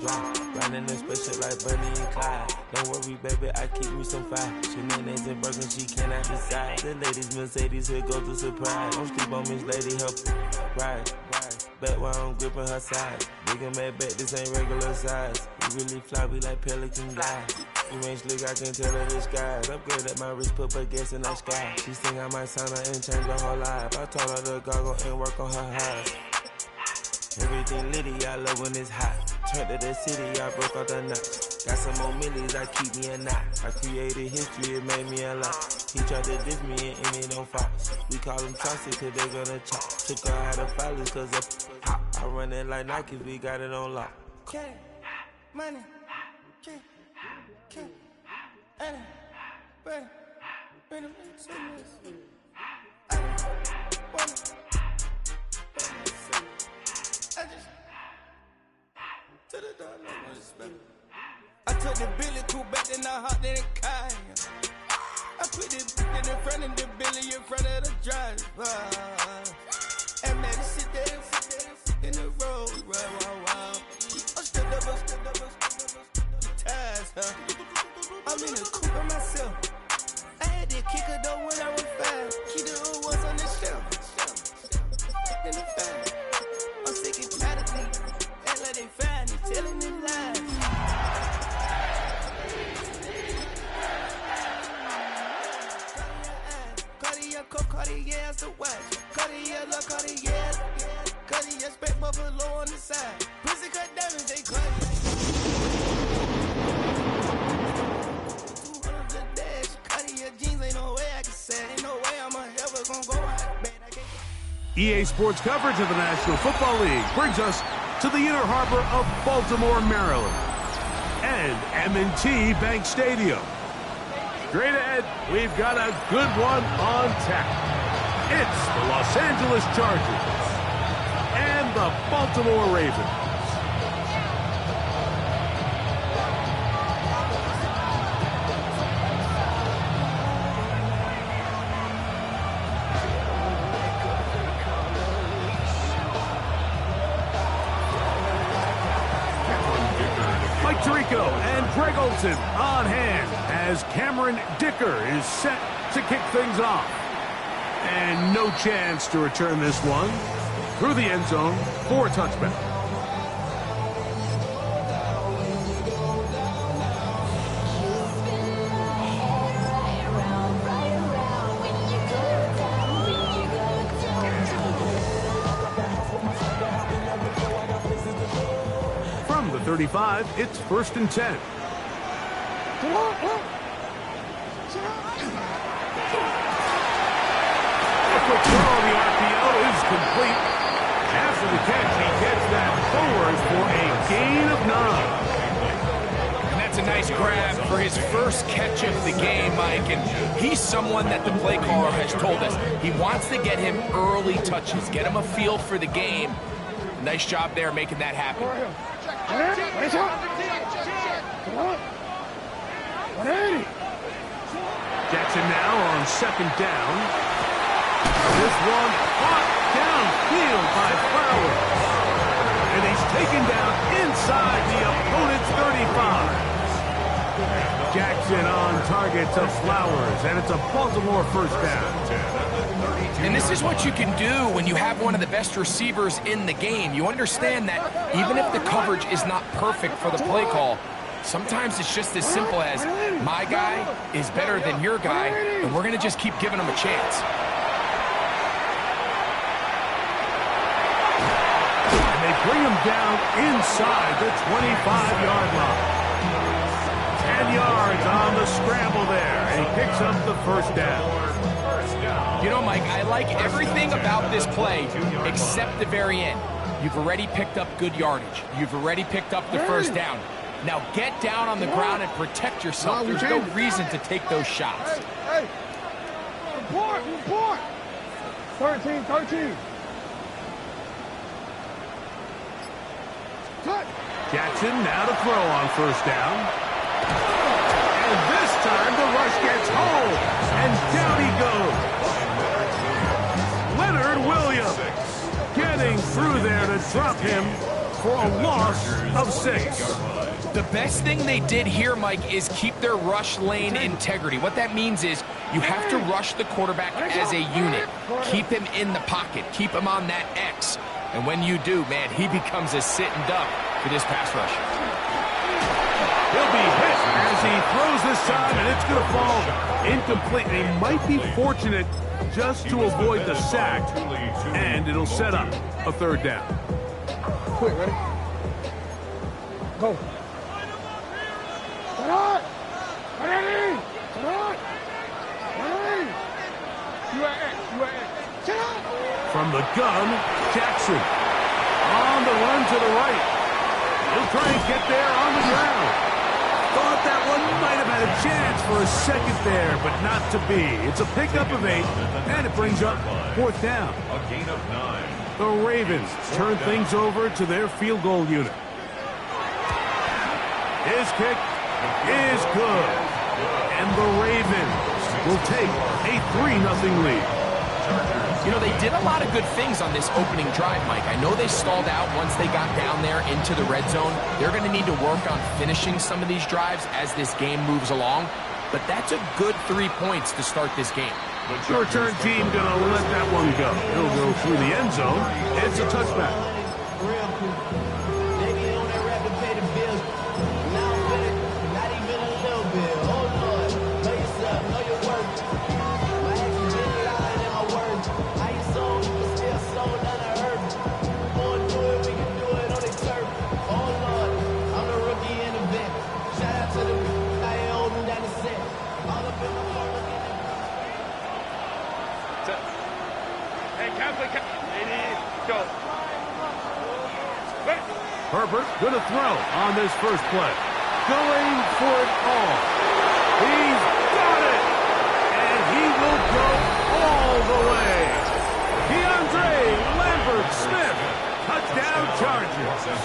dry. Riding the spaceship like Bunny and Clyde. Don't worry, baby, I keep me some fire. Shenanigans and Birkin, she cannot decide. The ladies Mercedes, here goes the surprise. Don't sleep on Miss Lady, help ride. Back while I'm gripping her side. Big and mad back, this ain't regular size. We really fly, we like pelican guys. You ain't slick, I can tell her the skies. Upgrade at my wrist, put gas in the sky. She think I might sign her and change her whole life. I told her to goggle and work on her highs. Everything litty, I love when it's hot. Turned to the city, I broke out the nuts. Got some more millies, I keep me a knot. I created history, it made me a lot. He tried to diss me and it don't Fox. We call them Chauncey cause they gonna chop. Took her out of filers cause of hot. I run it like Nike, we got it on lock. Okay, money, okay, money, bring them to this. I took the Billy cool back, then I hopped in the car. I put the in front of the Billy in front of the driver. And man, sit there in the road, wow. I stepped up, ties, huh? I'm in the coupe by myself. I had to kick her though when I was 5. Keep the old ones on the shelf. In the 5. I'm sick and tired of these. Act like they find me, telling them lies. Cartier's the watch. Cartier, love Cartier. Cartier, spec buffalo on the side. Pussy cut diamonds, they cut. 200 the dash. Cartier jeans, ain't no way I can say. Ain't no way I'm ever gonna go out bad. EA Sports coverage of the National Football League brings us to the inner harbor of Baltimore, Maryland, and M&T Bank Stadium. Straight ahead, we've got a good one on tap. It's the Los Angeles Chargers and the Baltimore Ravens. Mike Tirico and Greg Olsen on hand as Cameron Dicker is set to kick things off. And no chance to return this one through the end zone for a touchback. From the 35, it's 1st and 10. Quick throw, the RPO is complete. After the catch, he gets that forward for a gain of 9. And that's a nice grab for his first catch of the game, Mike. And he's someone that the play caller has told us he wants to get him early touches, get him a feel for the game. Nice job there making that happen. Jackson now on 2nd down. This one caught downfield by Flowers. And he's taken down inside the opponent's 35. Jackson on target to Flowers, and it's a Baltimore 1st down. And this is what you can do when you have one of the best receivers in the game. You understand that even if the coverage is not perfect for the play call, sometimes it's just as simple as my guy is better than your guy, and we're going to just keep giving him a chance. Bring him down inside the 25-yard line. 10 yards on the scramble there, and he picks up the 1st down. You know, Mike, I like everything about this play except the very end. You've already picked up good yardage. You've already picked up the 1st down. Now get down on the ground and protect yourself. There's no reason to take those shots. Hey. Report. 13. Jackson now to throw on 1st down. And this time the rush gets home. And down he goes. Leonard Williams getting through there to drop him for a loss of 6. The best thing they did here, Mike, is keep their rush lane integrity. What that means is you have to rush the quarterback as a unit. Keep him in the pocket. Keep him on that X. And when you do, man, he becomes a sitting duck for this pass rush. He'll be hit as he throws this time, and it's going to fall incomplete. They might be fortunate just to avoid the sack, and it'll set up a 3rd down. Quick, ready? Go. Ready? Ready? Ready? You at X. You at X. From the gun, Jackson. On the run to the right. He'll try and get there on the ground. Thought that one might have had a chance for a second there, but not to be. It's a pickup of 8, and it brings up 4th down. A gain of 9. The Ravens turn things over to their field goal unit. His kick is good. And the Ravens will take a 3-0 lead. You know, they did a lot of good things on this opening drive, Mike. I know they stalled out once they got down there into the red zone. They're going to need to work on finishing some of these drives as this game moves along. But that's a good 3 points to start this game. The return team going to let that one go. It'll go through the end zone. It's a touchback. Herbert going to throw on this first play. Going for it all. He's got it! And he will go all the way. DeAndre Lambert-Smith. Touchdown Chargers.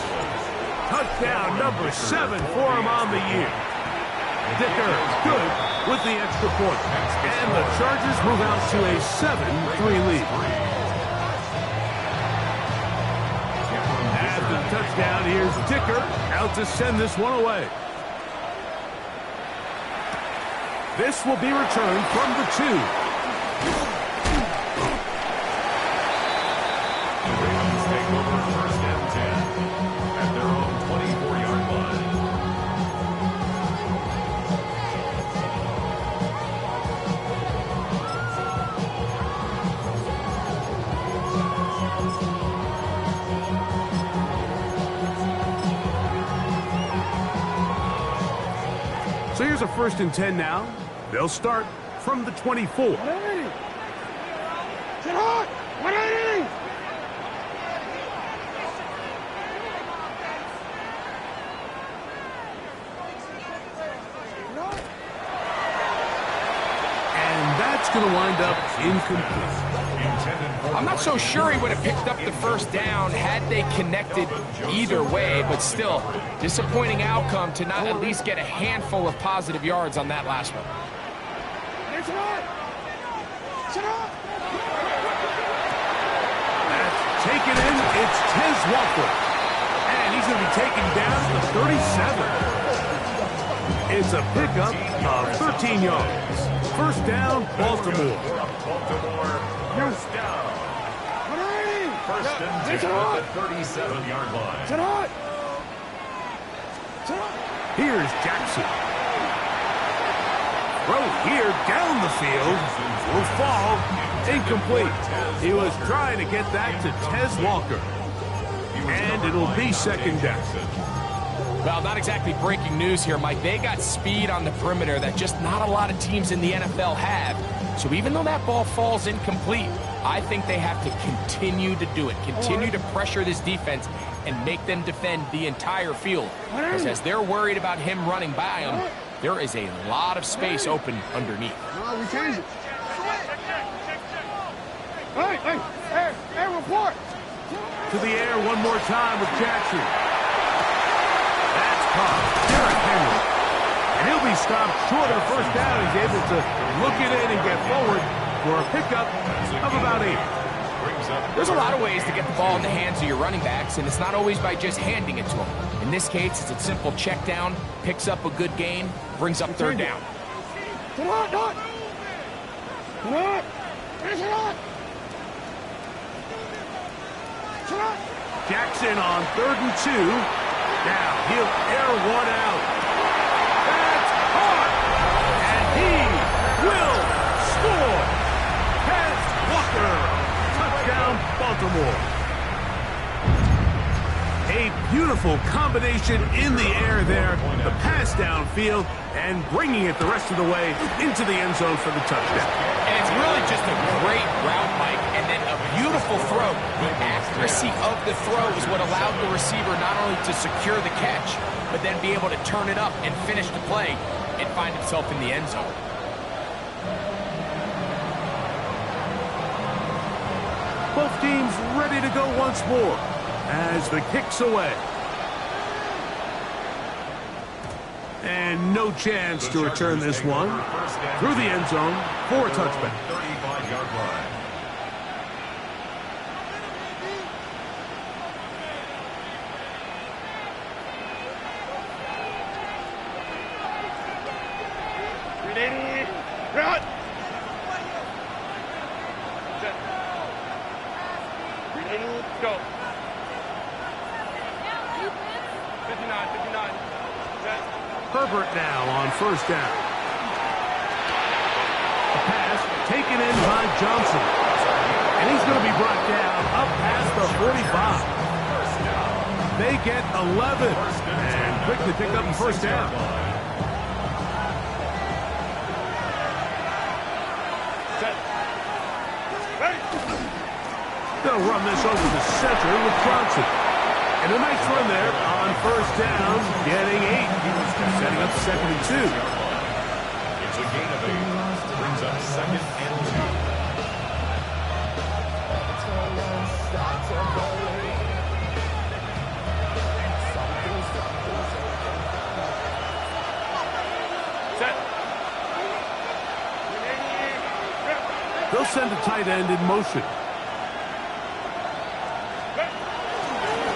Touchdown number 7 for him on the year. Dicker good with the extra point. And the Chargers move out to a 7-3 lead. Touchdown. Here's Dicker out to send this one away. This will be returned from the 2. The Ravens take over 1st and 10 at their own 24-yard line. So here's a 1st and 10 now. They'll start from the 24. 180. Get hot. 180. And that's going to wind up incomplete. I'm not so sure he would have picked up the 1st down had they connected either way, but still, disappointing outcome to not at least get a handful of positive yards on that last one. That's taken in. It's Tez Walker. And he's going to be taken down to the 37. It's a pickup of 13 yards. 1st down, Baltimore. First down. 1st and 10 at the 37-yard line. Here's Jackson. Throw here down the field. Will fall incomplete. He was trying to get that to Tez Walker. And it'll be 2nd down. Well, not exactly breaking news here, Mike. They got speed on the perimeter that just not a lot of teams in the NFL have. So even though that ball falls incomplete, I think they have to continue to do it. Continue to pressure this defense and make them defend the entire field. Because as they're worried about him running by them, there is a lot of space open underneath. No, we change it. Hey, report. To the air one more time with Jackson. That's caught. Derrick Henry. And he'll be stopped short of the 1st down. He's able to look it in and get forward for a pickup of about 8. There's a lot of ways to get the ball in the hands of your running backs, and it's not always by just handing it to them. In this case, it's a simple check down, picks up a good gain, brings up third down. Jackson on 3rd and 2. Now he'll air one out. That's caught! And he will score! Pass Walker! Touchdown, Baltimore. A beautiful combination in the air there. The pass downfield and bringing it the rest of the way into the end zone for the touchdown. And it's really just a great route, Mike, and then a beautiful throw. The accuracy of the throw is what allowed the receiver not only to secure the catch, but then be able to turn it up and finish the play and find himself in the end zone. Both teams ready to go once more as the kick's away. And no chance to return this one through the end zone for a touchback. 35-yard line. Ready, run! Ready, go. 59. Herbert now on 1st down. A pass taken in by Johnson. And he's going to be brought down up past the 45. They get 11 and quickly pick up the 1st down. They'll run this over the center with Johnson. And a nice run there on 1st down, getting 8. Setting up 2nd and 2. It's a gain of 8. Brings up 2nd and 2. They'll send a tight end in motion.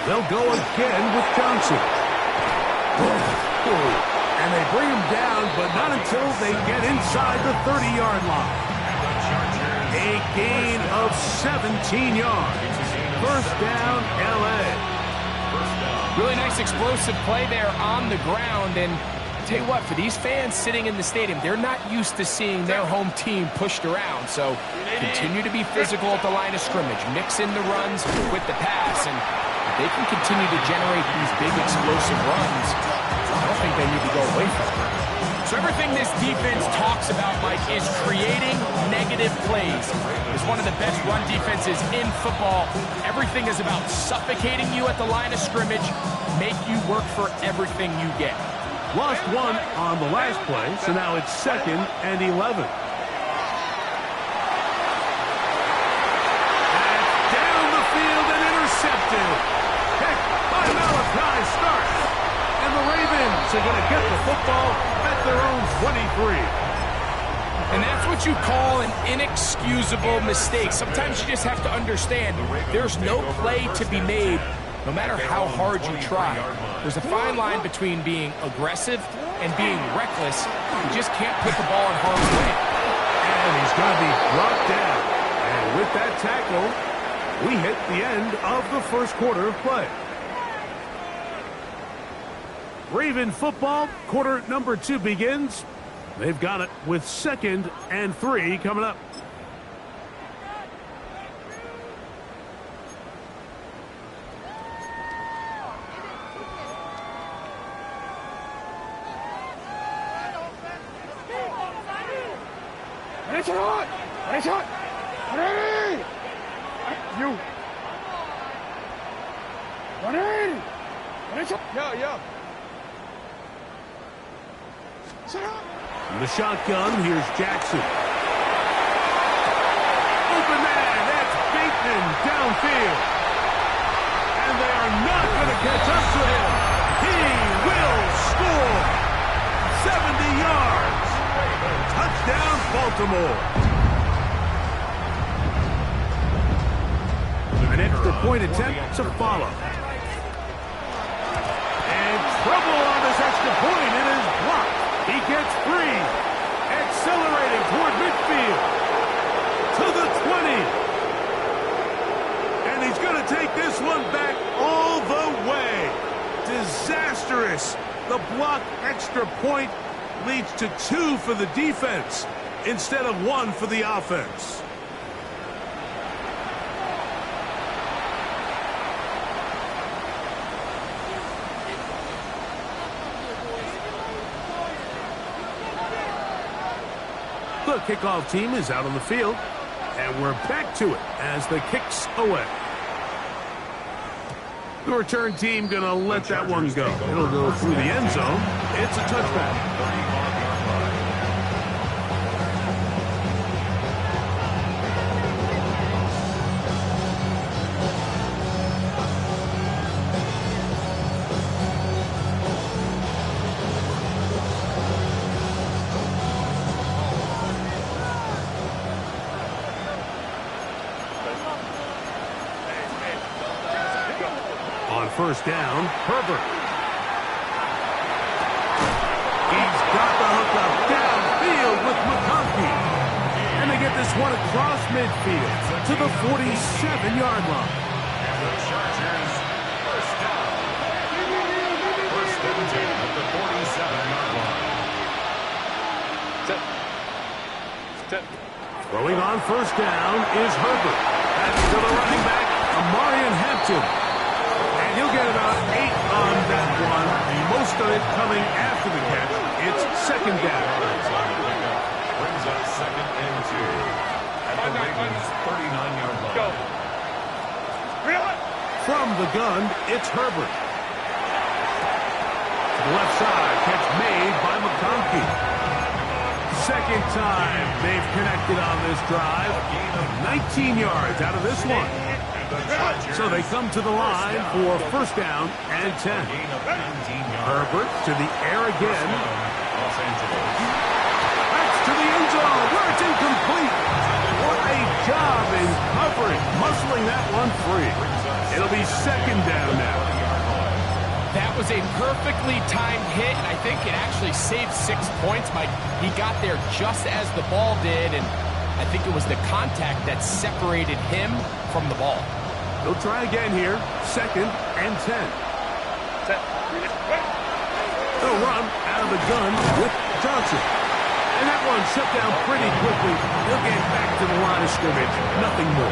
They'll go again with Johnson. And they bring him down, but not until they get inside the 30-yard line. A gain of 17 yards. 1st down, L.A. Really nice explosive play there on the ground, and I'll tell you what, for these fans sitting in the stadium, they're not used to seeing their home team pushed around, so continue to be physical at the line of scrimmage, mix in the runs with the pass, and they can continue to generate these big explosive runs. I don't think they need to go away from it. So everything this defense talks about, Mike, is creating negative plays. It's one of the best run defenses in football. Everything is about suffocating you at the line of scrimmage, make you work for everything you get. Lost one on the last play, so now it's 2nd and 11. That's down the field and intercepted. Malachi starts, and the Ravens are going to get the football at their own 23. And that's what you call an inexcusable mistake. Sometimes you just have to understand there's no play to be made, no matter how hard you try. There's a fine line between being aggressive and being reckless. You just can't put the ball in harm's way. And he's going to be brought down. And with that tackle, we hit the end of the 1st quarter of play. Raven football, quarter number 2 begins. They've got it with 2nd and 3 coming up. Ready! You! 180! Yo! In the shotgun, here's Jackson. Open man, that's Bateman downfield. And they are not going to catch up to him. He will score. 70 yards. Touchdown, Baltimore. point attempt to follow. And trouble on this extra point. It is blocked. He gets free. Accelerating toward midfield. To the 20. And he's going to take this one back all the way. Disastrous. The blocked extra point leads to 2 for the defense instead of 1 for the offense. The kickoff team is out on the field, and we're back to it as the kick's away. The return team going to let that one go. It'll go through the end zone. It's a touchback. First down, Herbert. He's got the hookup downfield with McConkey. And they get this one across midfield to the 47-yard line. And the Chargers first down. First and 10 at the 47-yard line. Throwing on first down is Herbert. That's to the running back, Amarian Hampton. And he'll get about 8 on that one. Most of it coming after the catch. It's second down. Brings up second and 2 at the Ravens' 39-yard line. From the gun, it's Herbert. To the left side, catch made by McConkey. Second time they've connected on this drive. 19 yards out of this one. So they come to the line for first down and 10. Herbert to the air again. That's to the end zone where it's incomplete. What a job in covering, muscling that one free. It'll be second down now. That was a perfectly timed hit, and I think it actually saved 6 points. Mike, he got there just as the ball did, and I think it was the contact that separated him from the ball. They'll try again here. Second and 10. They'll run out of the gun with Johnson. And that one shut down pretty quickly. He'll get back to the line of scrimmage. Nothing more.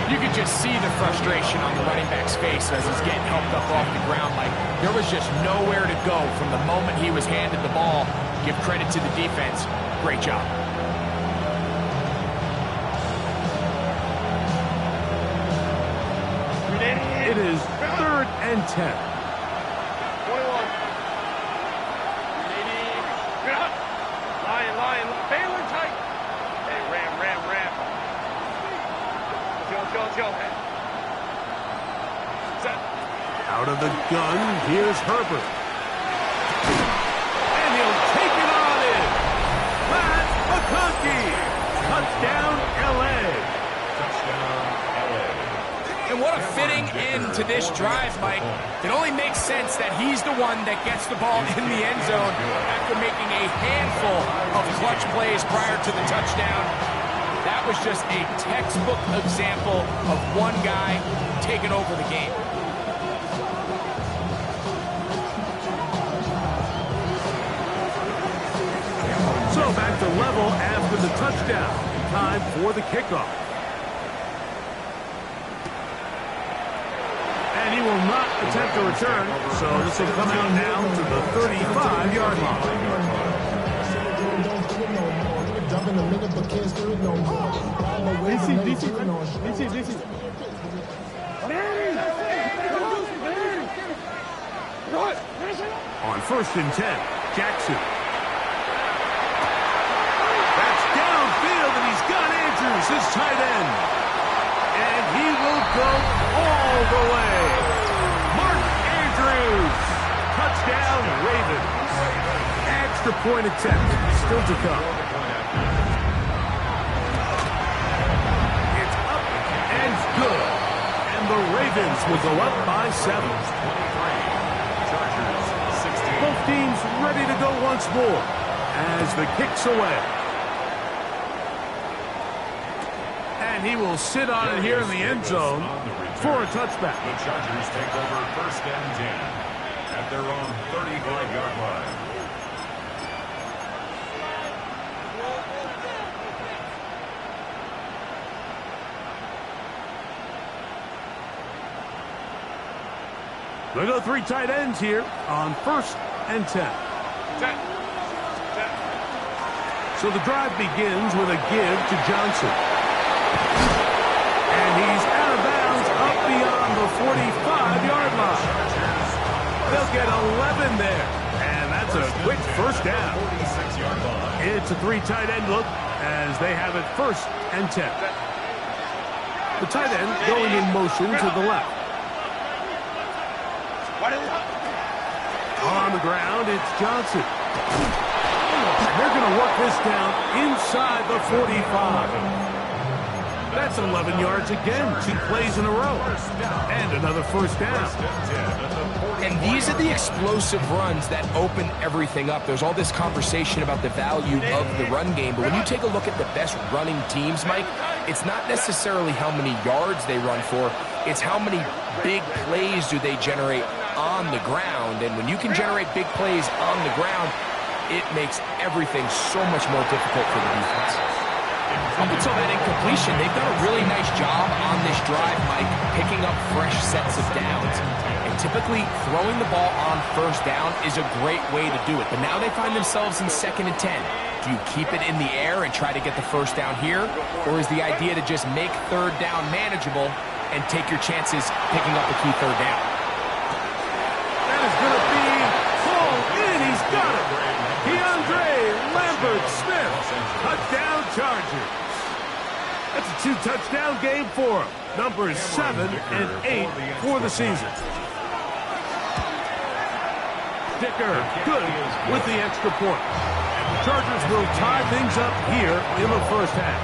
You could just see the frustration on the running back's face as he's getting helped up off the ground. Like, there was just nowhere to go from the moment he was handed the ball. Give credit to the defense. Great job. It is third and 10. 21. Lion. Baylor tight. Hey, ram. Let's go. Set. Out of the gun, here's Herbert. And he'll take it on in. That's McConkey. Touchdown, L.A. And what a fitting end to this drive, Mike. It only makes sense that he's the one that gets the ball in the end zone after making a handful of clutch plays prior to the touchdown. That was just a textbook example of one guy taking over the game. So back to level after the touchdown. Time for the kickoff. And he will not attempt a return, so this will come out now to the 35-yard line. On first and 10, Jackson. That's downfield, and he's got Andrews, his tight end. And he will go all the way. Mark Andrews. Touchdown, Ravens. Extra point attempt still to come. It's up and good. and the Ravens will go up by 7. Both teams ready to go once more as the kick's away. And he will sit on it here in the end zone for a touchback. The Chargers take over 1st and 10 at their own 35-yard line. They go 3 tight ends here on 1st and 10. So the drive begins with a give to Johnson. And he's out of bounds up beyond the 45-yard line. They'll get 11 there. And that's a quick first down. It's a 3 tight end look as they have it 1st and 10. The tight end going in motion to the left. On the ground, it's Johnson. They're going to work this down inside the 45. That's 11 yards again, 2 plays in a row. And another first down. And these are the explosive runs that open everything up. There's all this conversation about the value of the run game, but when you take a look at the best running teams, Mike, it's not necessarily how many yards they run for, it's how many big plays do they generate on the ground. And when you can generate big plays on the ground, it makes everything so much more difficult for the defense. Up until that incompletion, they've done a really nice job on this drive, Mike, picking up fresh sets of downs. And typically, throwing the ball on 1st down is a great way to do it. But now they find themselves in 2nd and 10. Do you keep it in the air and try to get the first down here? Or is the idea to just make 3rd down manageable and take your chances picking up a key 3rd down? That is going to be pulled in. He's got it. DeAndre Lambert-Smith. Touchdown Chargers. That's a 2-touchdown game for him. Numbers 7 and 8 for the season. Dicker, good with the extra point. The Chargers will tie things up here in the 1st half.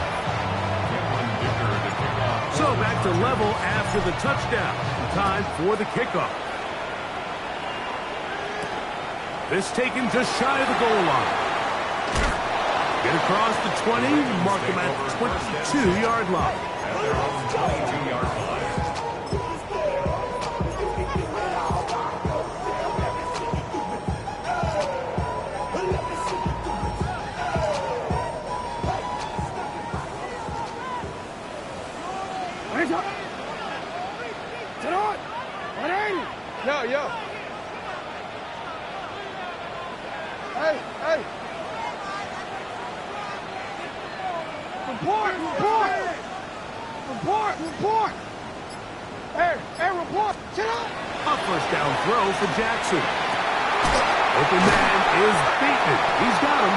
So back to level after the touchdown. Time for the kickoff. This taken just shy of the goal line. Get across the 20, mark him at 22-yard line. At their own 22-yard line. Yo. Hey. Report. Hey, report. Sit up. A 1st down throw for Jackson. Open man is beaten. He's got him.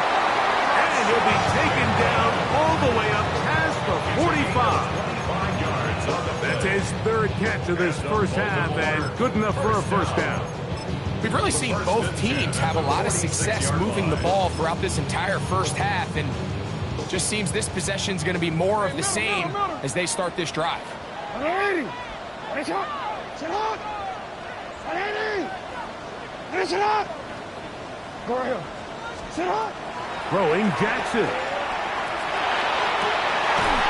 And he'll be taken down all the way up past the 45. That's his 3rd catch of this 1st half, and good enough for a 1st down. We've really seen both teams have a lot of success moving the ball throughout this entire 1st half, and it just seems this possession is going to be more of the same as they start this drive. Throwing Jackson.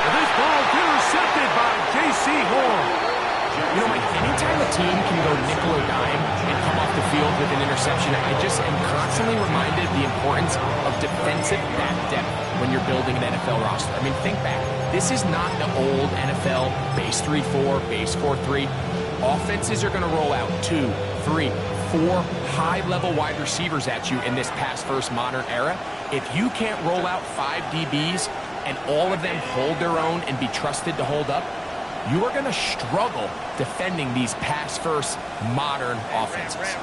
This ball intercepted by J.C. Horn. You know, Mike, anytime a team can go nickel or dime and come off the field with an interception, I just am constantly reminded of the importance of defensive back depth when you're building an NFL roster. I mean, think back. This is not the old NFL base 3-4, base 4-3. Offenses are going to roll out 2, 3, 4 high-level wide receivers at you in this pass-first modern era. If you can't roll out 5 DBs and all of them hold their own and be trusted to hold up, you are going to struggle defending these pass-first modern offenses.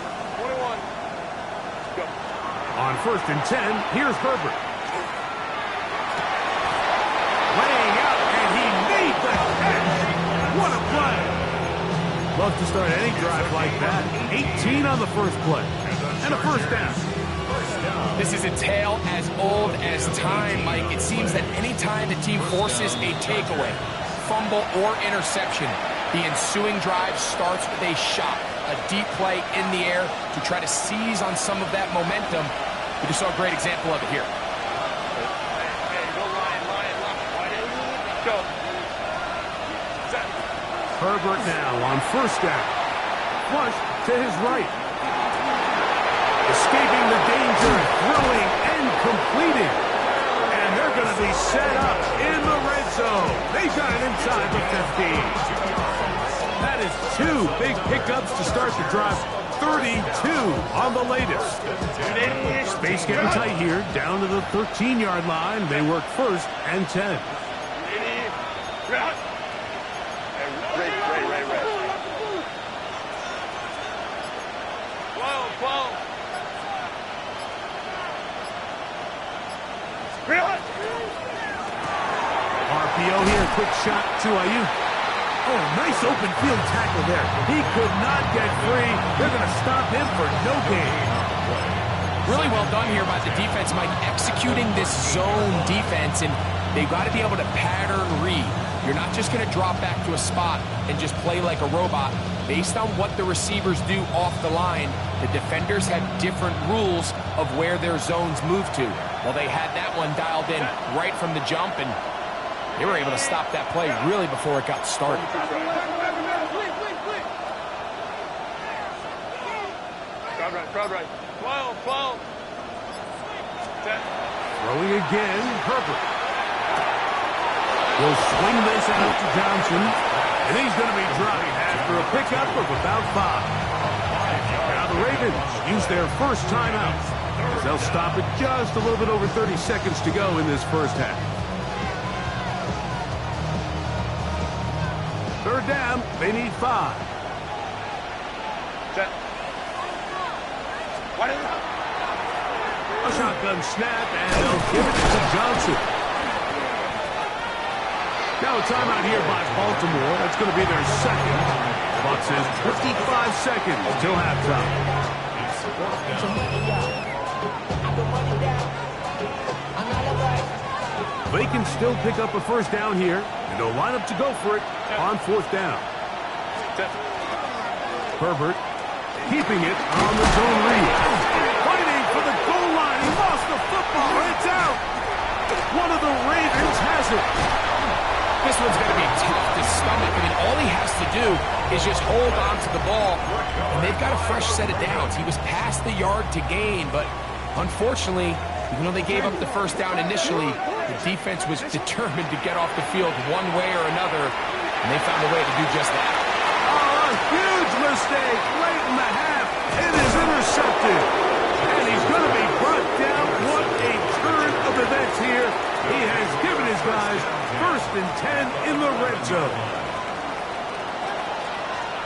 On 1st and 10, here's Herbert. Laying out, and he made the catch. What a play. Love to start any drive like that. 18 on the first play. And a 1st down. This is a tale as old as time, Mike. It seems that any time the team forces a takeaway, fumble, or interception, The ensuing drive starts with a shot, a deep play in the air to try to seize on some of that momentum. We just saw a great example of it here. Go. Herbert now on first down. Flush to his right. Escaping the danger, throwing and completing. And they're going to be set up in the red zone. They got it inside the 15. That is 2 big pickups to start the drive. 32 on the latest. Space getting tight here, down to the 13-yard line. They work first and 10. RPO here, quick shot to Ayuk. Oh, nice open field tackle there. He could not get free. They're going to stop him for no gain. Really well done here by the defense, Mike, executing this zone defense, and they've got to be able to pattern read. You're not just going to drop back to a spot and just play like a robot. Based on what the receivers do off the line, the defenders have different rules of where their zones move to. Well, they had that one dialed in right from the jump, and they were able to stop that play really before it got started. Crowd right. 12. Throwing again, Herbert. Will swing this out to Johnson, and he's going to be dropped after a pickup of about 5. Now the Ravens use their first timeout, as they'll stop it just a little bit over 30 seconds to go in this first half. Third down, they need 5. A shotgun snap, and they'll give it to Johnson. Now a timeout here by Baltimore. That's going to be their second. Clock says 55 seconds till halftime. They can still pick up a first down here, and they'll line up to go for it on fourth down. Herbert keeping it on the zone read. Fighting for the goal line. He lost the football. It's out. One of the Ravens has it. This one's going to be tough to stomach. I mean, all he has to do is just hold on to the ball, and they've got a fresh set of downs. He was past the yard to gain, but unfortunately, even though they gave up the first down initially, the defense was determined to get off the field one way or another, and they found a way to do just that. Oh, a huge mistake late in the half. It is intercepted, and he's going to be brought down. What a turn of events here. He has given his guys first and 10 in the red zone.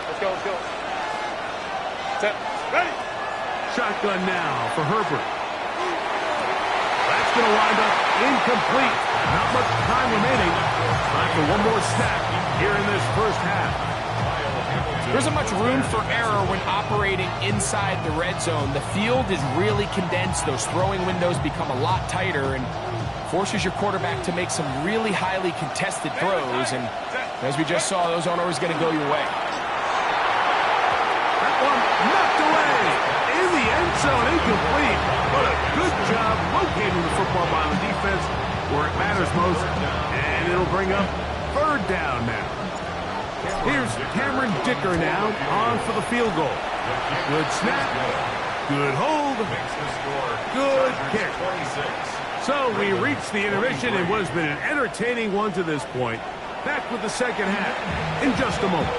Let's go. Set. Ready. Shotgun now for Herbert. That's going to wind up incomplete. Not much time remaining. Time for one more snap here in this first half. There isn't much room for error when operating inside the red zone. The field is really condensed. Those throwing windows become a lot tighter and forces your quarterback to make some really highly contested throws. And as we just saw, those aren't always going to go your way. That one knocked away in the end zone, incomplete. But a good job locating the football by the defense where it matters most. And it'll bring up third down now. Here's Cameron Dicker now on for the field goal. Good snap, good hold, good kick. So we reached the intermission in what has been an entertaining one to this point. Back with the second half in just a moment.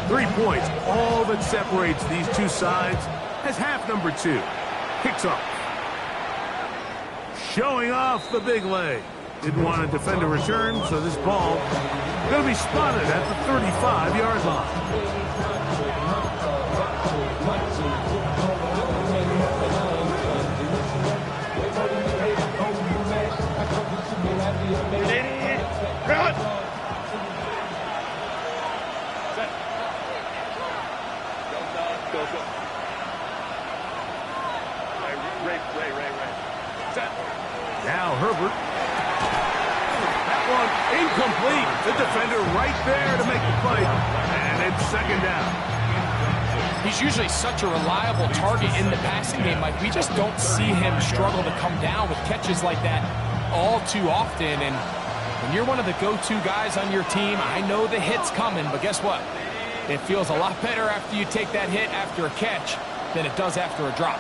.3 points, all that separates these two sides as half number 2 kicks off. Showing off the big leg. Didn't want to defend a return, so this ball going to be spotted at the 35-yard line. Now Herbert one incomplete. The defender right there to make the play. And it's second down. He's usually such a reliable target in the passing game. Like, we just don't see him struggle to come down with catches like that all too often. And when you're one of the go-to guys on your team, I know the hit's coming, but guess what? It feels a lot better after you take that hit after a catch than it does after a drop.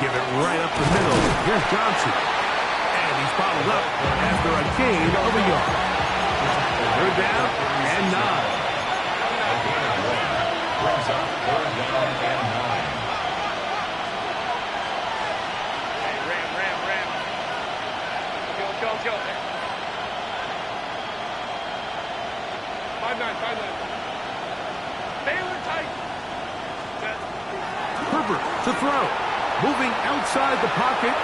Give it right up the middle. Here's Johnson. And he's bottled up after a gain of a yard. Third down and 9. Brings up third down and 9. Hey, ram. Go. 5-9. Baylor tight. Set. Herbert to throw. Moving outside the pocket.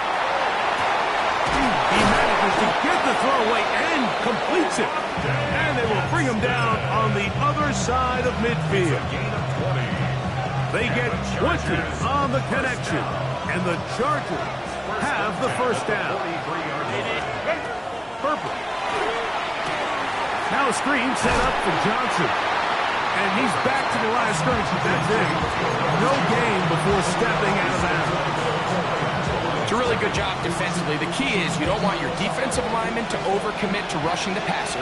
He manages to get the throw away and completes it. And they will bring him down on the other side of midfield. They get 20 on the connection. And the Chargers have the first down. Herbert. Now a screen set up for Johnson. And he's back to the line of scrimmage. That's it. No gain before stepping out of bounds. It's a really good job defensively. The key is you don't want your defensive linemen to overcommit to rushing the passer,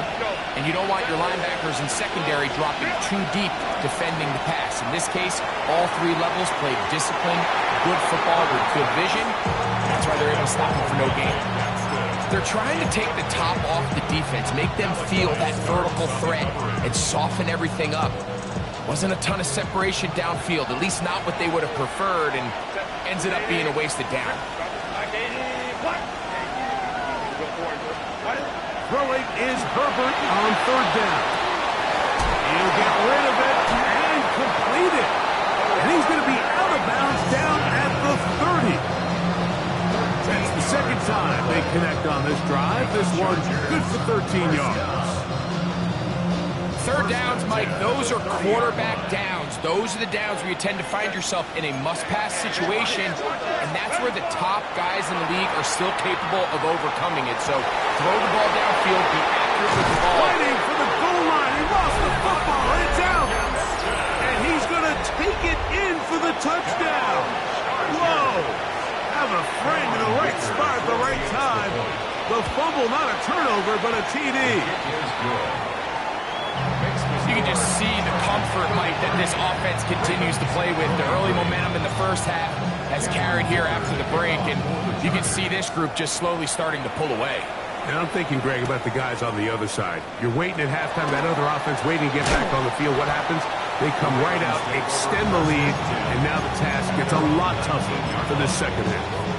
and you don't want your linebackers and secondary dropping too deep defending the pass. In this case, all three levels played disciplined, good football with good vision. That's why they're able to stop him for no gain. They're trying to take the top off the defense, make them feel that vertical threat, and soften everything up. Wasn't a ton of separation downfield, at least not what they would have preferred, and ends it up being a wasted down. Throwing is Herbert on third down. He'll get rid of it and complete it. And he's going to be out of bounds down at the 30. That's the second time they connect on this drive. This one's good for 13 yards. Third downs, Mike, those are quarterback downs. Those are the downs where you tend to find yourself in a must-pass situation, and that's where the top guys in the league are still capable of overcoming it. So throw the ball downfield, be accurate with the ball. Fighting for the goal line. He lost the football. It's out. And he's going to take it in for the touchdown. Whoa. Have a friend in the right spot at the right time. The fumble, not a turnover, but a TD. You can just see the comfort, Mike, that this offense continues to play with. The early momentum in the first half has carried here after the break, and you can see this group just slowly starting to pull away. And I'm thinking, Greg, about the guys on the other side. You're waiting at halftime, that other offense waiting to get back on the field. What happens? They come right out, extend the lead, and now the task gets a lot tougher for this second half.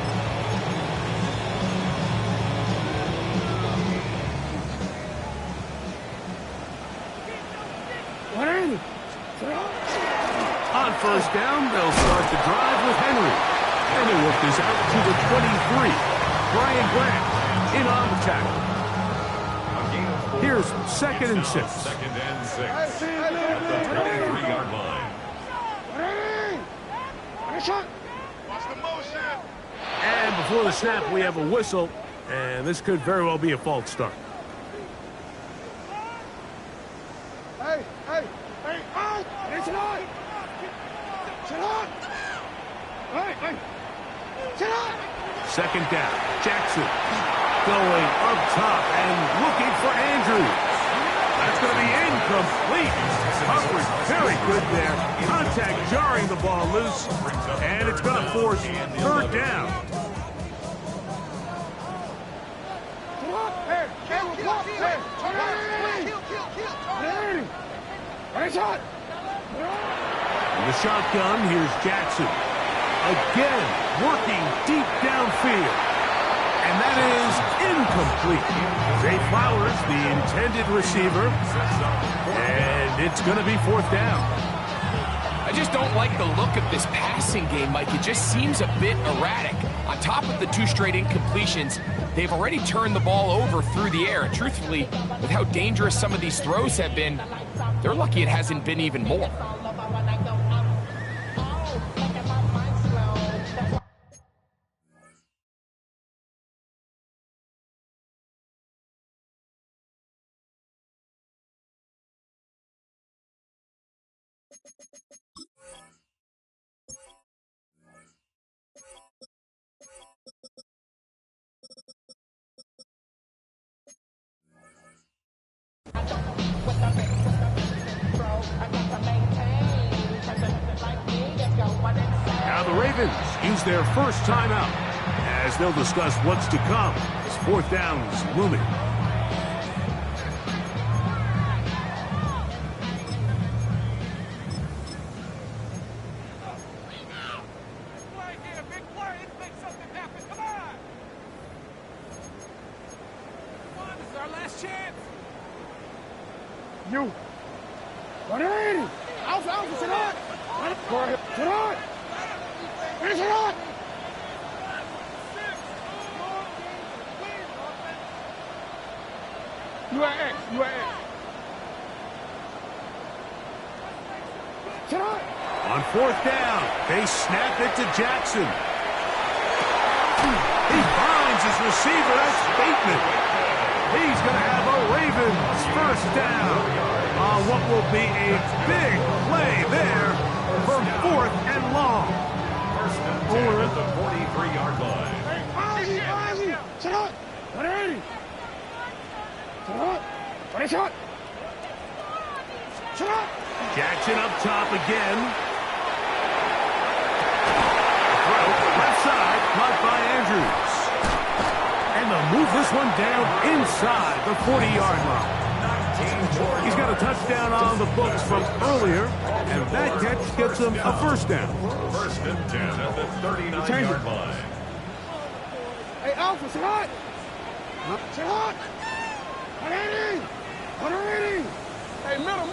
On first down, they'll start the drive with Henry. And they work this out to the 23. Brian Grant in on the tackle. Here's 2nd and 6. 2nd and 6 at the 23-yard line. And before the snap, we have a whistle. And this could very well be a false start. Second down. Jackson going up top and looking for Andrews. That's going to be incomplete. Coverage very good there. Contact jarring the ball loose. And it's going to force third down. In the shotgun, here's Jackson. Again, working deep downfield. And that is incomplete. Zay Flowers, the intended receiver. And it's going to be fourth down. I just don't like the look of this passing game, Mike. It just seems a bit erratic. On top of the 2 straight incompletions, they've already turned the ball over through the air. And truthfully, with how dangerous some of these throws have been, they're lucky it hasn't been even more. Now the Ravens use their first timeout as they'll discuss what's to come as fourth down is looming. You. What are you? Alpha, sit on. Sit on. Finish it on. You are X. Sit on. On fourth down, they snap it to Jackson. He finds his receiver. That's Bateman. He's going to have a Ravens first down on what will be a big play there for fourth and long. First and 10 at the 43-yard line. Ozzy. Sit on. What are you? Sit on. What is it? Sit on. Jackson up top again. Throw left side, caught by Andrews. And they'll move this one down inside the 40-yard line. He's got a touchdown on the books from earlier, and that catch gets him a first down. First and 10 at the 39-yard line. Hey, Alpha, sit on. Sit on. What are you? Hey, middle.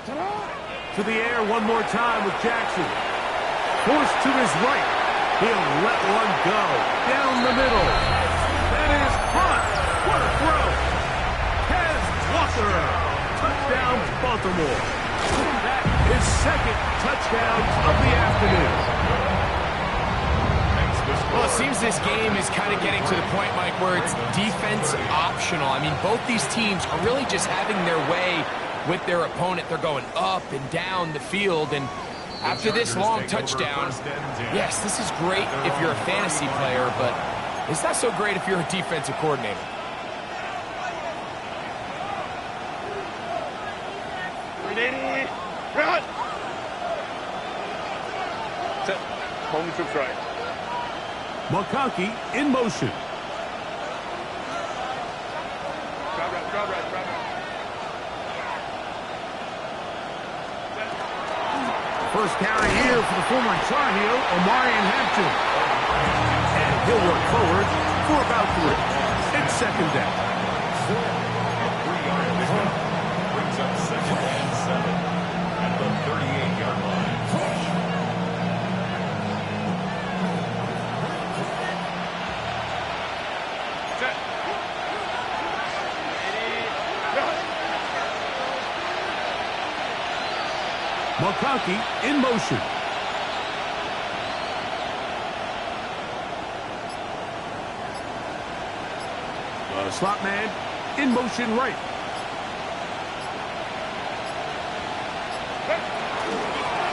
Sit on. To the air one more time with Jackson. Forced to his right. He'll let one go. Down the middle. That is caught. What a throw. Kez Walker. Touchdown, Baltimore. That is second touchdown of the afternoon. Well, it seems this game is kind of getting to the point, Mike, where it's defense optional. I mean, both these teams are really just having their way with their opponent. They're going up and down the field, and after this long touchdown, yes, this is great if you're a fantasy player, but it's not so great if you're a defensive coordinator. Set. Home troops right. McConkey in motion. Drive right. First carry here for the former Tar Heel, Omarion Hampton. And he'll work forward for about 3. It's second down. A 3-yard pickup brings up second and 7 at the 38-yard line. Set. McConkey in motion. The slot man in motion right.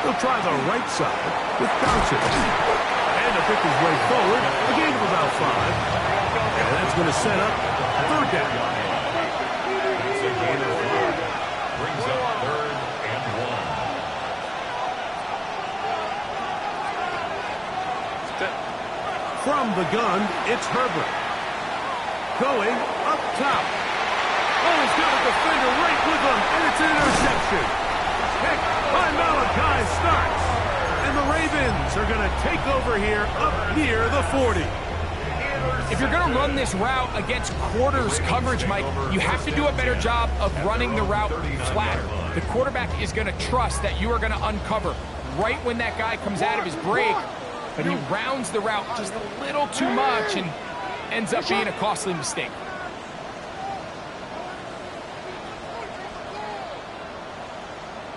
He'll try the right side with Johnson. And to pick his way forward, a gain of about 5. And that's going to set up third down. It's a gain of 5. Brings up third and 1. From the gun, it's Herbert. Going up top. Oh, he's got a defender right with him, and it's an interception. Pick by Malachi starts. And the Ravens are going to take over here up near the 40. If you're going to run this route against quarters coverage, Mike, you have to do a better job of running the route flatter. The quarterback is going to trust that you are going to uncover right when that guy comes out of his break, but he rounds the route just a little too much and ends up being a costly mistake.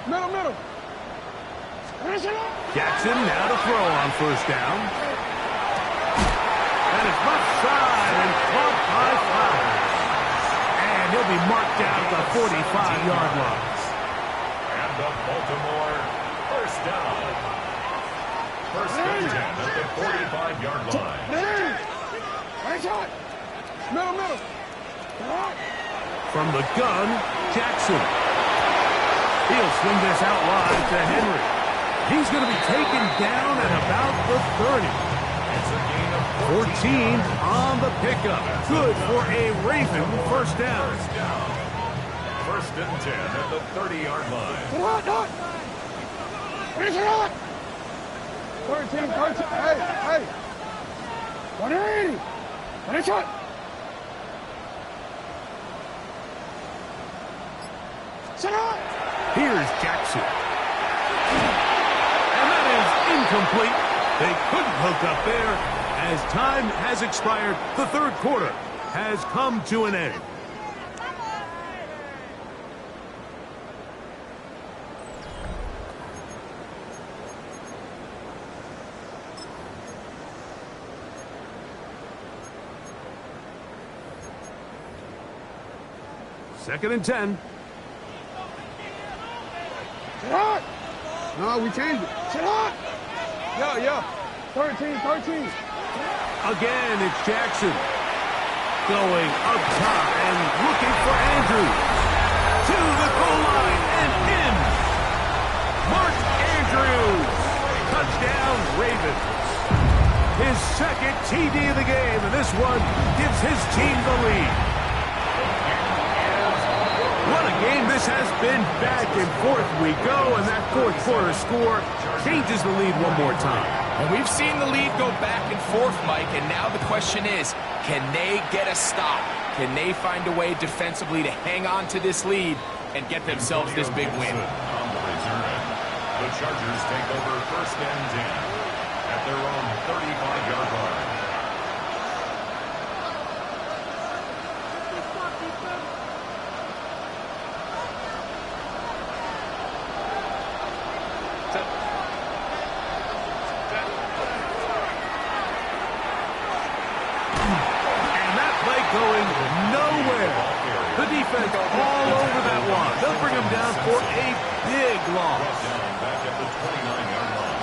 Middle. Jackson now to throw on first down. And it's left side and caught by 5. And and he'll be marked down at the 45-yard line. And the Baltimore first down. First and 10 at the 45-yard line. Middle. From the gun, Jackson. He'll swing this out wide to Henry. He's going to be taken down at about the 30. It's a gain of 14 on the pickup. Good for a Raven first down. First and 10 at the 30-yard line. 13. Hey. 180. One shot. Here's Jackson. And that is incomplete. They couldn't hook up there. As time has expired, the third quarter has come to an end. Second and 10. No, we changed it. Yeah. 13. Again, it's Jackson. Going up top and looking for Andrews. To the goal line and in. Mark Andrews. Touchdown, Ravens. His second TD of the game, and this one gives his team the lead. What a game this has been. Back and forth we go, and that fourth quarter score changes the lead one more time. And we've seen the lead go back and forth, Mike, and now the question is, can they get a stop? Can they find a way defensively to hang on to this lead and get themselves this big win? On the return, the Chargers take over first and 10 at their own 35-yard line. Going nowhere. The defense all over that one. They'll bring him down for a big loss. Back at the 29-yard line.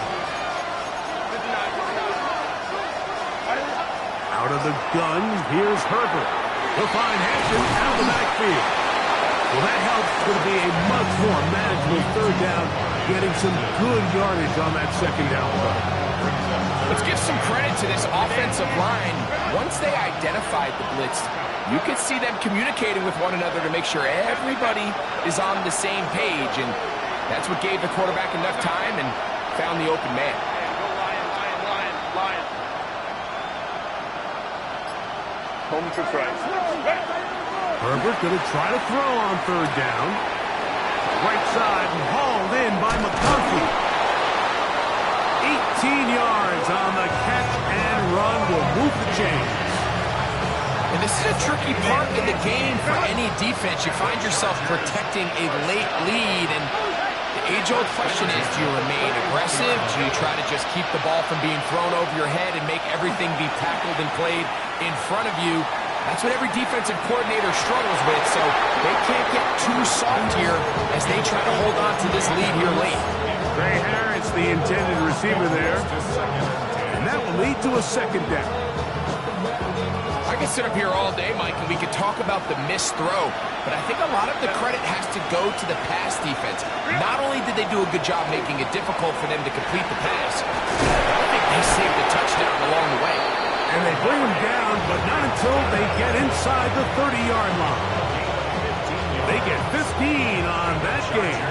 Out of the gun, here's Herbert. He'll find Hampton out of the backfield. Well, that helps to be a much more manageable third down, getting some good yardage on that second down play. Let's give some credit to this offensive line. Once they identified the blitz, you could see them communicating with one another to make sure everybody is on the same page, and that's what gave the quarterback enough time and found the open man. Lion. Home to strike. Herbert going to try to throw on third down. Right side and hauled in by McCarthy. 18 yards on the catch and run will move the chains. And this is a tricky part of the game for any defense. You find yourself protecting a late lead, and the age-old question is, do you remain aggressive? Do you try to just keep the ball from being thrown over your head and make everything be tackled and played in front of you? That's what every defensive coordinator struggles with, so they can't get too soft here as they try to hold on to this lead here late. Gray Harris, the intended receiver there. And that will lead to a second down. I could sit up here all day, Mike, and we could talk about the missed throw, but I think a lot of the credit has to go to the pass defense. Not only did they do a good job making it difficult for them to complete the pass, I think they saved a touchdown along the way. And they bring him down, but not until they get inside the 30-yard line. They get 15 on that game.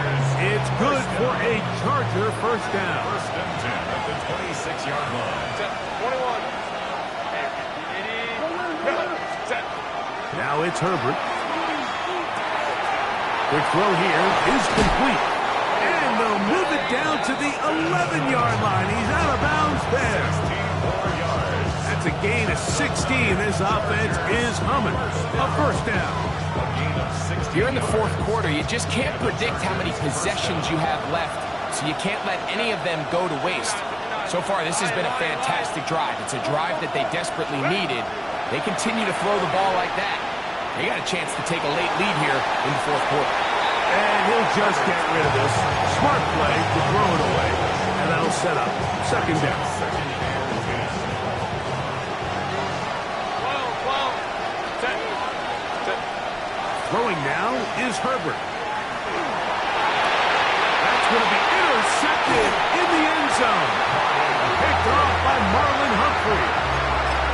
It's good for a Charger first down. First and 10 at the 26-yard line. 21. Now it's Herbert. Quick throw here is complete. And they'll move it down to the 11-yard line. He's out of bounds there. 64 yards. That's a gain of 16. This offense is humming. A first down. A gain of 16. Here in the fourth quarter, you just can't predict how many possessions you have left, so you can't let any of them go to waste. So far, this has been a fantastic drive. It's a drive that they desperately needed. They continue to throw the ball like that. They got a chance to take a late lead here in the fourth quarter. And he'll just get rid of this. Smart play to throw it away. And that'll set up second down. Throwing now is Herbert. That's going to be intercepted in the end zone. Picked off by Marlon Humphrey.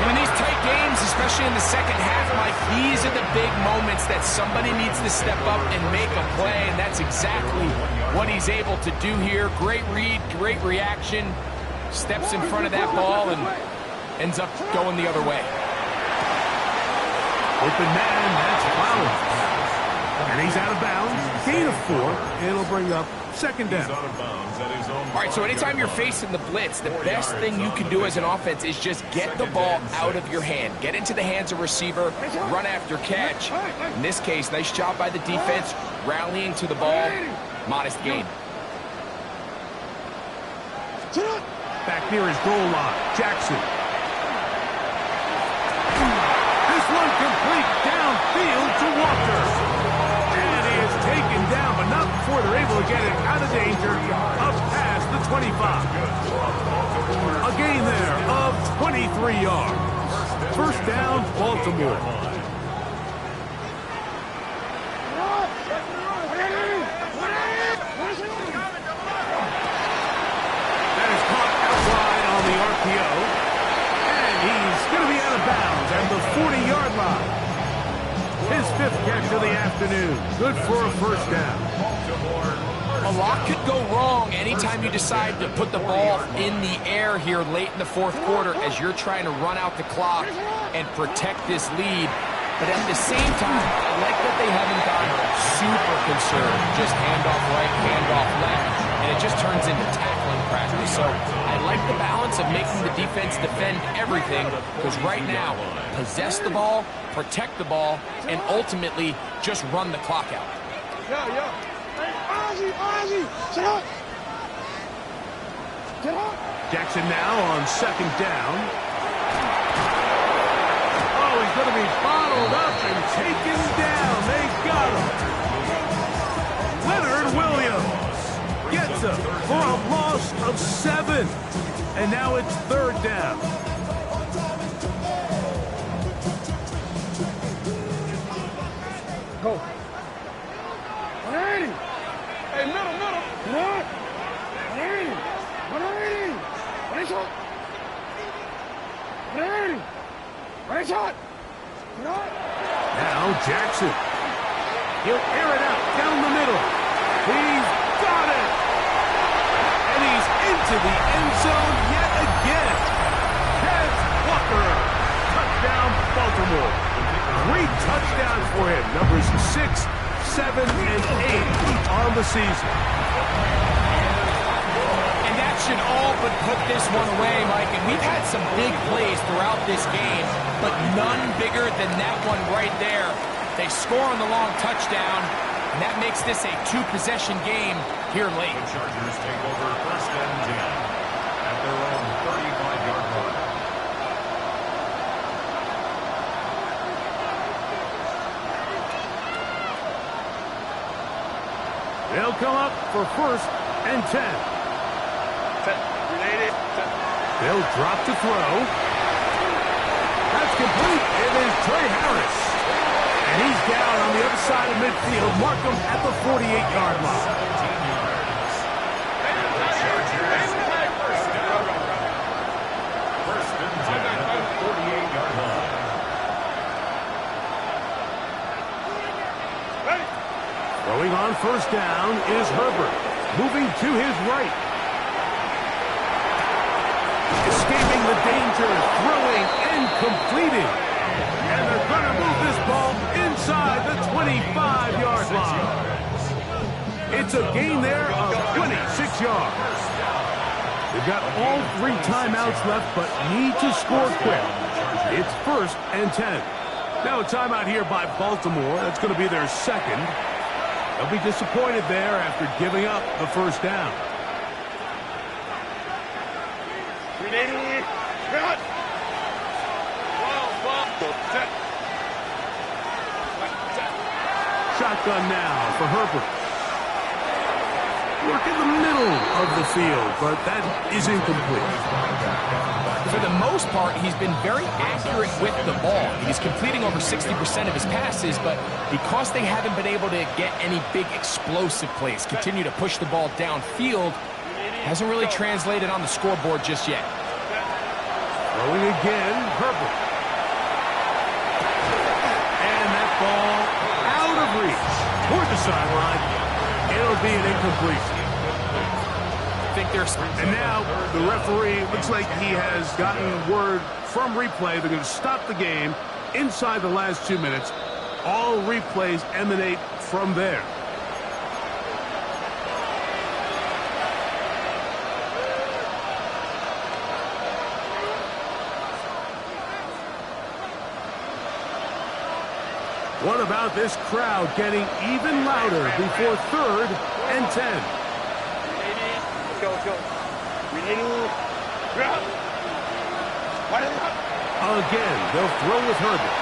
In these tight games, especially in the second half, Mike, these are the big moments that somebody needs to step up and make a play, and that's exactly what he's able to do here. Great read, great reaction, steps in front of that ball and ends up going the other way. Open man, that's Flowers. And he's out of bounds. Gain of 4. It'll bring up second down. All right, so anytime you're facing the blitz, the best thing you can do as an offense is just get the ball out of your hand. Get into the hands of receiver, run after catch. In this case, nice job by the defense, rallying to the ball. Modest gain. Back near his goal line, Jackson. This one complete downfield to Walker. And he is taken down, but not before they're able to get it out of danger, up past the 25. A gain there of 23 yards. First down, Baltimore. That is caught out wide on the RPO. And he's going to be out of bounds at the 40-yard line. His 5th catch of the afternoon. Good for a first down. A lot could go wrong anytime you decide to put the ball in the air here late in the fourth quarter as you're trying to run out the clock and protect this lead. But at the same time, I like that they haven't gotten super concerned. Just handoff right, handoff left, and it just turns into tackling practice. So I like the balance of making the defense defend everything, because right now, possess the ball, protect the ball, and ultimately just run the clock out. Jackson now on second down. Oh, he's going to be bottled up and taken down. They got him. Leonard Williams gets him for a loss of 7. And now it's third down. Go. 180. Hey, middle. What? 180. 180. What is it? 180. What is it? Now Jackson. He'll air it out down the middle. He's got it. And he's into the end zone yet again. Here's Walker. Touchdown, Baltimore. 3 touchdowns for him. Numbers 6, 7, and 8 on the season. And that should all but put this one away, Mike. And we've had some big plays throughout this game, but none bigger than that one right there. They score on the long touchdown, and that makes this a 2-possession game here late. The Chargers take over first and 10 at their own 35-yard line. They'll come up for first and 10. They'll drop to throw. That's complete. It is Trey Harris. And he's down on the other side of midfield. Mark him at the 48-yard line. 17 yards. The Chargers first and 10 at the 48-yard line. Throwing on first down is Herbert. Moving to his right. Escaping the danger. Throwing and completing. And they're going to move this ball inside the 25-yard line. It's a gain there of 26 yards. They've got all 3 timeouts left, but need to score quick. It's first and 10. Now a timeout here by Baltimore. That's going to be their second. They'll be disappointed there after giving up the first down. shotgun now for Herbert. Work in the middle of the field, but that is incomplete. For the most part, he's been very accurate with the ball. He's completing over 60% of his passes, but because they haven't been able to get any big explosive plays, continue to push the ball downfield, hasn't really translated on the scoreboard just yet. Throwing again, Herbert. And that ball out of reach toward the sideline. It'll be an incomplete. And now the referee looks like he has gotten word from replay. They're going to stop the game inside the last 2 minutes. All replays emanate from there. What about this crowd getting even louder before 3rd and 10? Go. Again, they'll throw with Herbert.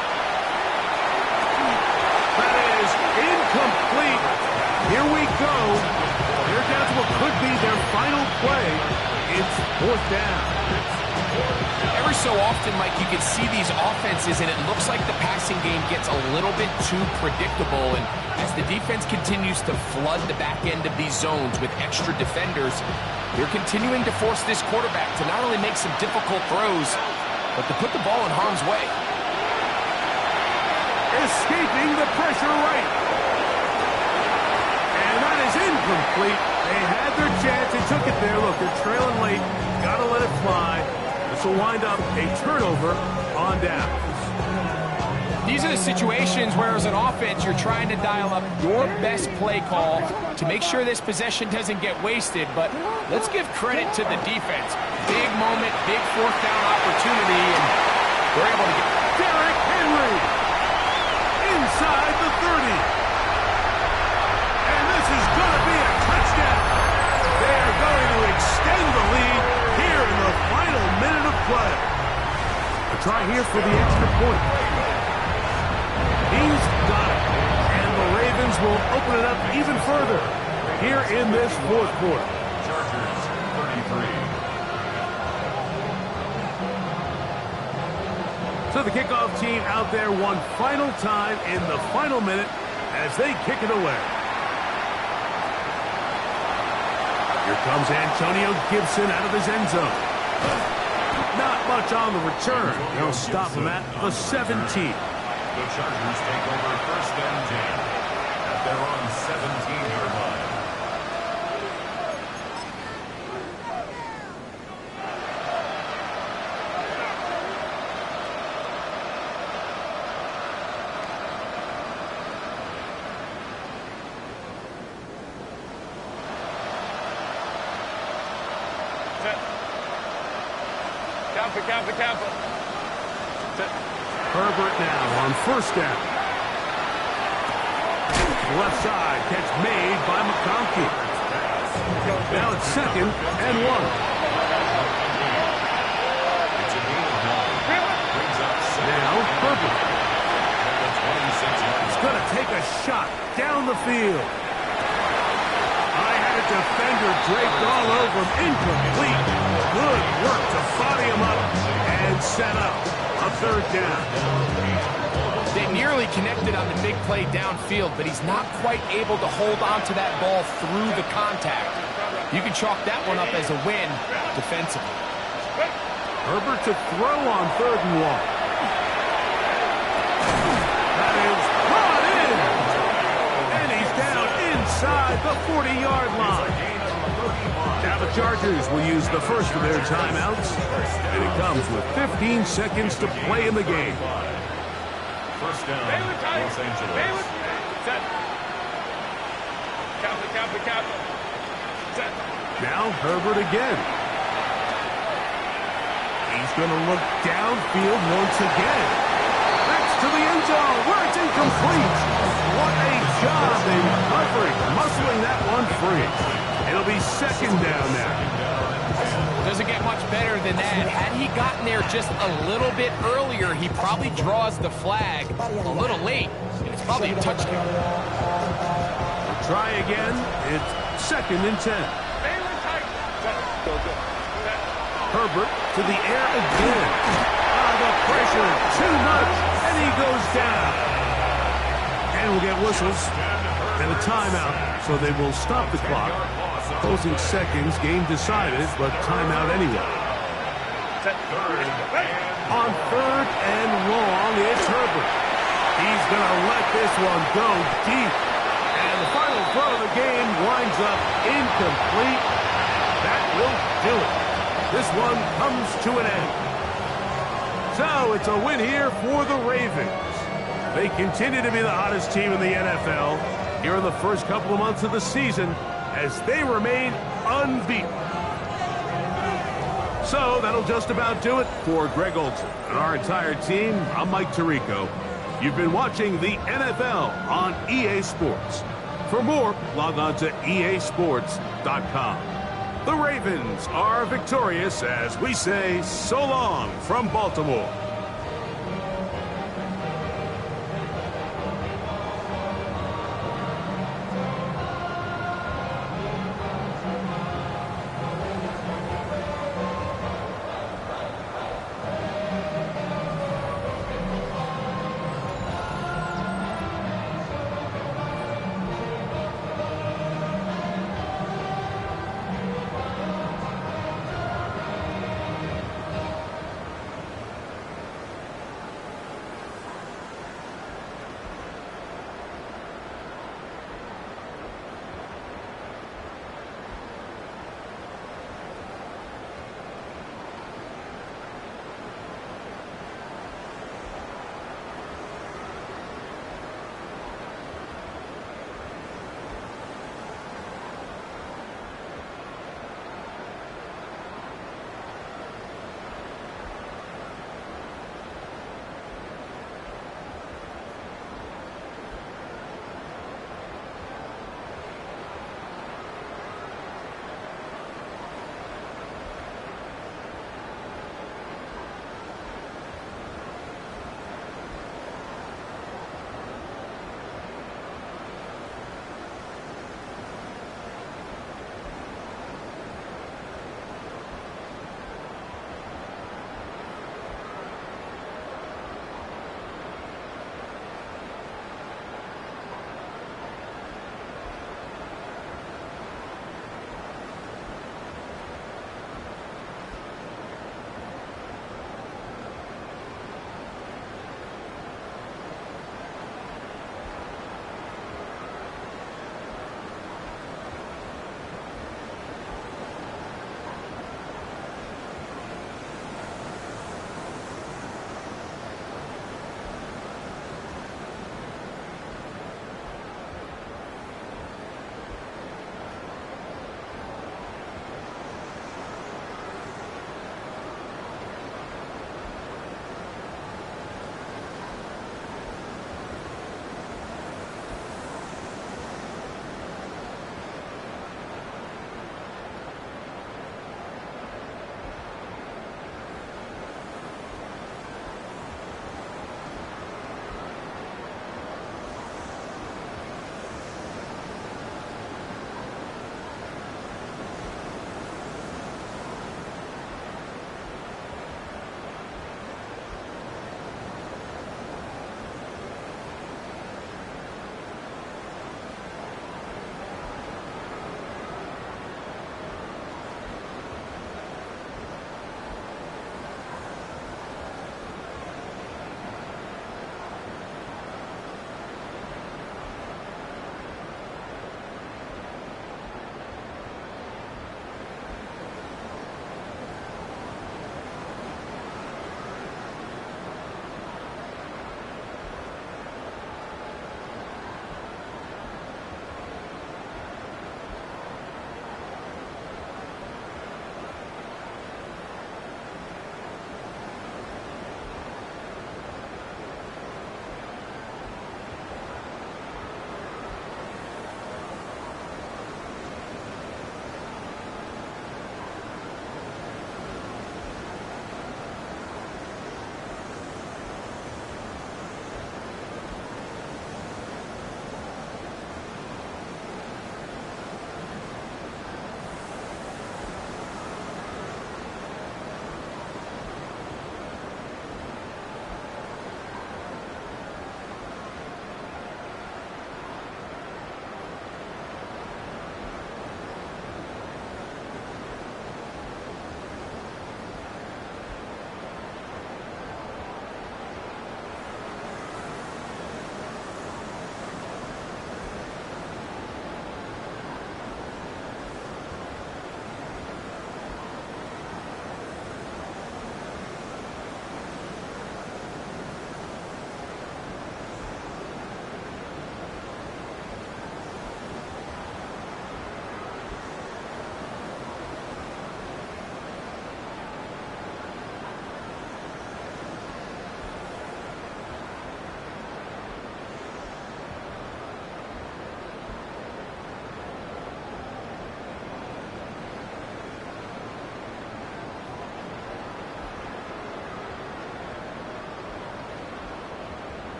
That is incomplete. Here we go. They're down to what could be their final play. It's 4th down. Every so often, Mike, you can see these offenses, and it looks like the passing game gets a little bit too predictable. And as the defense continues to flood the back end of these zones with extra defenders, they're continuing to force this quarterback to not only make some difficult throws, but to put the ball in harm's way. Escaping the pressure right. And that is incomplete. They had their chance. They took it there. Look, they're trailing late. Got to let it fly. This will wind up a turnover on downs. These are the situations where, as an offense, you're trying to dial up your best play call to make sure this possession doesn't get wasted. But let's give credit to the defense. Big moment, big 4th down opportunity, and they're able to get Derrick Henry inside the 30. And this is going to be a touchdown. They are going to extend the lead here in the final minute of play. A try here for the extra point. He's got it. And the Ravens will open it up even further here in this 4th quarter. Chargers 33. So the kickoff team out there one final time in the final minute as they kick it away. Here comes Antonio Gibson out of his end zone. Not much on the return. They'll stop him at the 17. The Chargers take over 1st and 10 at their own 17-yard line. Kappa. Herbert now on 1st down. Left side, catch made by McConkey. Now it's 2nd and 1. Now Herbert. He's going to take a shot down the field. I had a defender draped all over him. Incomplete. Good work to body him up and set up a 3rd down. They nearly connected on the big play downfield, but he's not quite able to hold on to that ball through the contact. You can chalk that one up as a win defensively. Herbert to throw on 3rd and 1. That is brought in. And he's down inside the 40-yard line. Now the Chargers will use the first of their timeouts. And it comes with 15 seconds to play in the game. 1st down, Los Angeles. Set. Kappa. Set. Now Herbert again. He's going to look downfield once again. That's to the end zone where it's incomplete. What a job in covering, muscling that one free. It'll be 2nd down now. Doesn't get much better than that. Had he gotten there just a little bit earlier, he probably draws the flag a little late. And it's probably a touchdown. Try again. It's 2nd and 10. Herbert to the air again. The pressure, too much, and he goes down. And we'll get whistles and a timeout, so they will stop the clock. Closing seconds, game decided, but timeout anyway. On 3rd and long, it's Herbert. He's going to let this one go deep. And the final throw of the game winds up incomplete. That will do it. This one comes to an end. So it's a win here for the Ravens. They continue to be the hottest team in the NFL here in the first couple of months of the season as they remain unbeaten. So that'll just about do it for Greg Olson and our entire team. I'm Mike Tirico. You've been watching the NFL on EA Sports. For more, log on to easports.com. The Ravens are victorious as we say so long from Baltimore.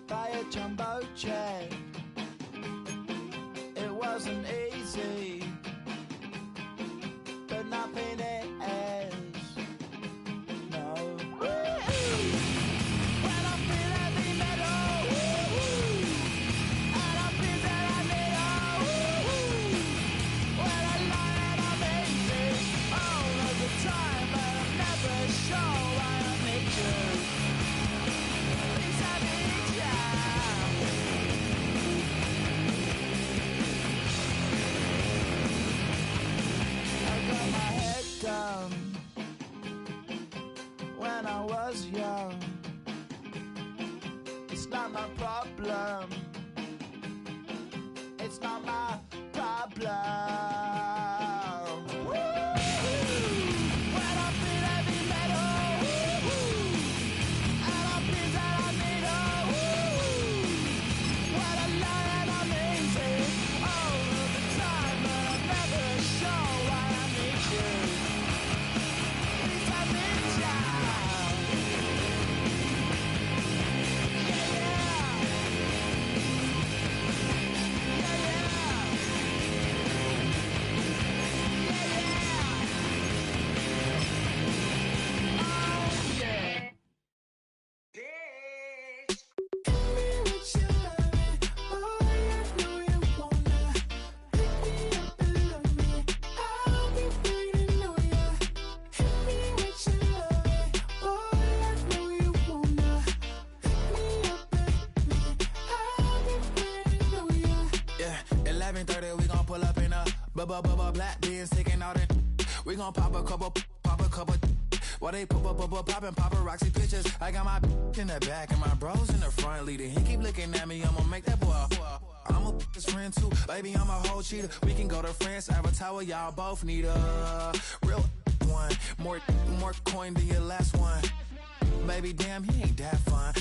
By a jumbo jet. It wasn't easy, but nothing is. No. When I feel heavy metal, and I feel that I need when I lie and I'm easy all of the time, but I'm never sure why I need you. When I was young, it's not my problem. It's not my problem. When I feel heavy metal, and I feel that I need when I lie and I'm easy all of the time, but I'm never sure why I need you. Black beans taking out it. We gon' pop a couple. While they poppin' paparazzi pictures. I got my in the back and my bros in the front leading. He keep looking at me, I'ma make that boy. I'm a his friend too, baby, I'm a whole cheater. We can go to France, Avatar, y'all both need a real one. More coin than your last one. Baby, damn, he ain't that fun.